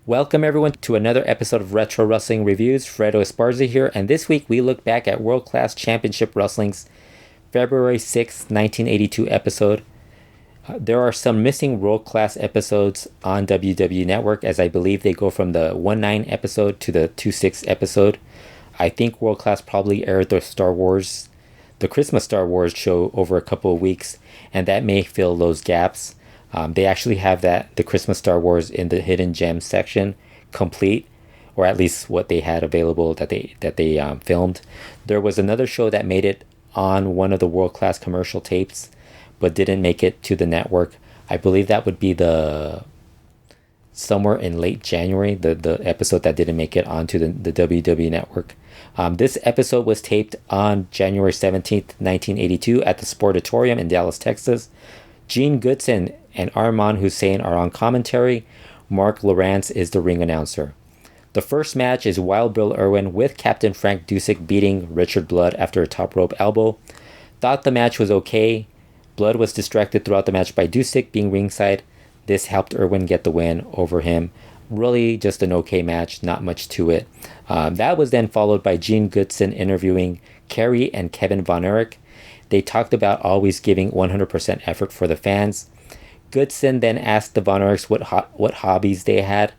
Welcome everyone to another episode of Retro Wrestling Reviews. Fredo Esparza here, and this week we look back at World Class Championship Wrestling's February 6, 1982 episode. There are some missing World Class episodes on WWE Network, as I believe they go from the 1-9 episode to the 2-6 episode. I think World Class probably aired the Christmas Star Wars show over a couple of weeks, and that may fill those gaps. They actually have the Christmas Star Wars in the Hidden Gems section complete, or at least what they had available that they filmed. There was another show that made it on one of the World Class commercial tapes, but didn't make it to the network. I believe that would be somewhere in late January, the episode that didn't make it onto the WWE Network. This episode was taped on January 17th, 1982 at the Sportatorium in Dallas, Texas. Gene Goodson and Armand Hussein are on commentary. Mark Lawrence is the ring announcer. The first match is Wild Bill Irwin with Captain Frank Dusek beating Richard Blood after a top rope elbow. Thought the match was okay. Blood was distracted throughout the match by Dusek being ringside. This helped Irwin get the win over him. Really just an okay match, not much to it. That was then followed by Gene Goodson interviewing Kerry and Kevin Von Erich. They talked about always giving 100% effort for the fans. Goodson then asked the Von Erichs what hobbies they had.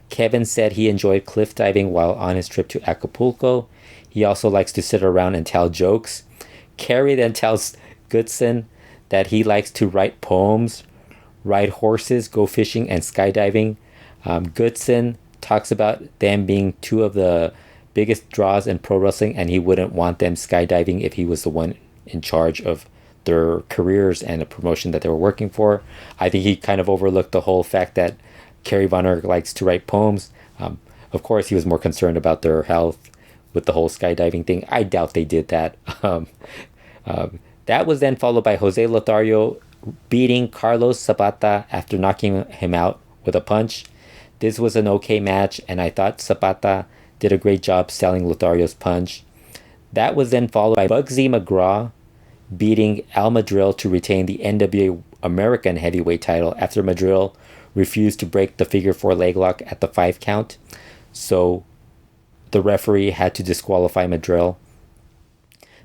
Kevin said he enjoyed cliff diving while on his trip to Acapulco. He also likes to sit around and tell jokes. Kerry then tells Goodson that he likes to write poems, ride horses, go fishing, and skydiving. Goodson talks about them being two of the biggest draws in pro wrestling, and he wouldn't want them skydiving if he was the one in charge of their careers and the promotion that they were working for. I think he kind of overlooked the whole fact that Kerry Von Erich likes to write poems. Of course, he was more concerned about their health with the whole skydiving thing. I doubt they did that. That was then followed by Jose Lothario beating Carlos Zapata after knocking him out with a punch. This was an okay match, and I thought Zapata did a great job selling Lothario's punch. That was then followed by Bugsy McGraw beating Al Madril to retain the NWA American Heavyweight title after Madril refused to break the figure 4 leg lock at the 5 count. So the referee had to disqualify Madril.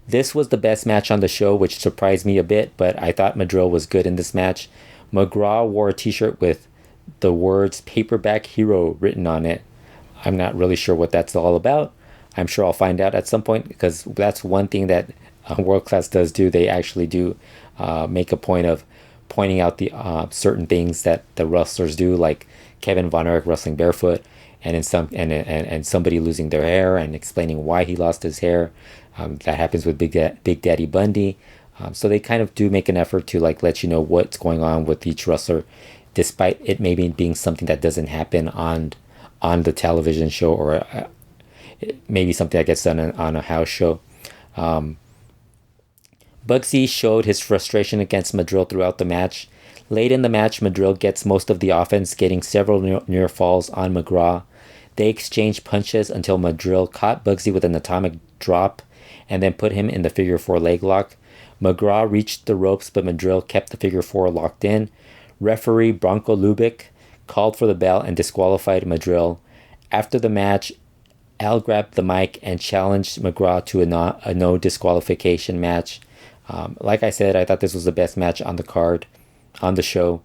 This was the best match on the show, which surprised me a bit, but I thought Madril was good in this match. McGraw wore a t-shirt with the words "Paperback Hero" written on it. I'm not really sure what that's all about. I'm sure I'll find out at some point, because that's one thing that World Class does do. They actually do make a point of pointing out the certain things that the wrestlers do, like Kevin Von Erich wrestling barefoot, and and somebody losing their hair and explaining why he lost his hair. That happens with Big Daddy Bundy. So they kind of do make an effort to let you know what's going on with each wrestler, despite it maybe being something that doesn't happen on the television show, or maybe something that gets done on a house show. Bugsy showed his frustration against Madril throughout the match. Late in the match, Madril gets most of the offense, getting several near falls on McGraw. They exchanged punches until Madril caught Bugsy with an atomic drop and then put him in the figure 4 leg lock. McGraw reached the ropes, but Madril kept the figure 4 locked in. Referee Bronco Lubick called for the bell and disqualified Madril. After the match, Al grabbed the mic and challenged McGraw to a no disqualification match. Like I said, I thought this was the best match on the card, on the show.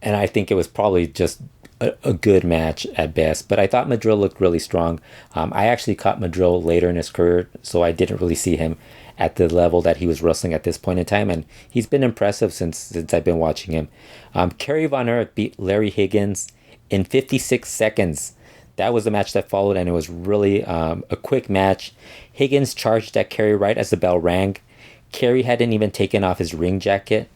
And I think it was probably just a good match at best. But I thought Madril looked really strong. I actually caught Madril later in his career, so I didn't really see him at the level that he was wrestling at this point in time. And he's been impressive since I've been watching him. Kerry Von Erich beat Larry Higgins in 56 seconds. That was the match that followed, and it was really a quick match. Higgins charged at Kerry right as the bell rang. Kerry hadn't even taken off his ring jacket.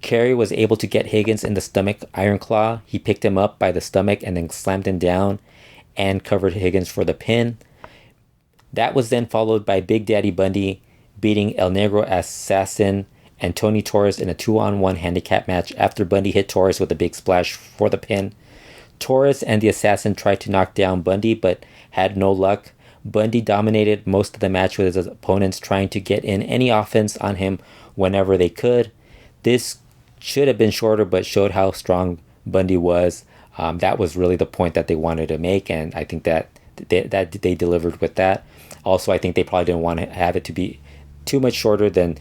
Kerry was able to get Higgins in the stomach iron claw. He picked him up by the stomach and then slammed him down and covered Higgins for the pin. That was then followed by Big Daddy Bundy beating El Negro Assassin and Tony Torres in a 2-on-1 handicap match after Bundy hit Torres with a big splash for the pin. Torres and the Assassin tried to knock down Bundy but had no luck. Bundy dominated most of the match with his opponents trying to get in any offense on him whenever they could. This should have been shorter, but showed how strong Bundy was. That was really the point that they wanted to make, and I think that they delivered with that. Also, I think they probably didn't want to have it to be too much shorter than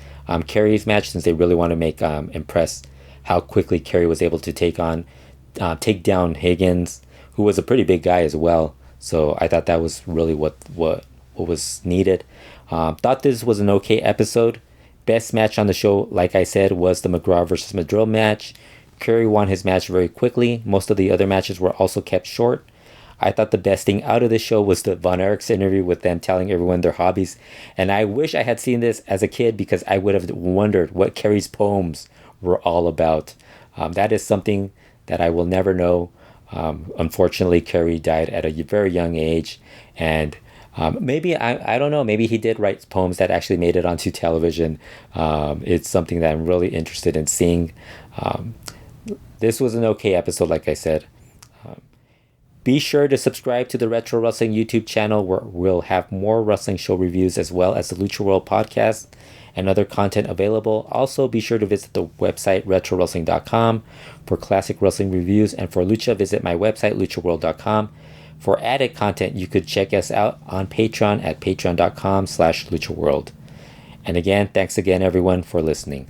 Kerry's match, since they really want to make impress how quickly Kerry was able to take down Higgins, who was a pretty big guy as well. So I thought that was really what was needed. Thought this was an okay episode. Best match on the show, like I said, was the McGraw versus Madrill match. Curry won his match very quickly. Most of the other matches were also kept short. I thought the best thing out of the show was the Von Erichs interview with them telling everyone their hobbies. And I wish I had seen this as a kid, because I would have wondered what Kerry's poems were all about. That is something that I will never know. Unfortunately, Kerry died at a very young age. And maybe, I don't know, maybe he did write poems that actually made it onto television. It's something that I'm really interested in seeing. This was an okay episode, like I said. Be sure to subscribe to the Retro Wrestling YouTube channel, where we'll have more wrestling show reviews, as well as the Lucha World podcast and other content available. Also, be sure to visit the website retrowrestling.com for classic wrestling reviews, and for Lucha, visit my website luchaworld.com. For added content, you could check us out on Patreon at patreon.com/luchaworld. And again, thanks again, everyone, for listening.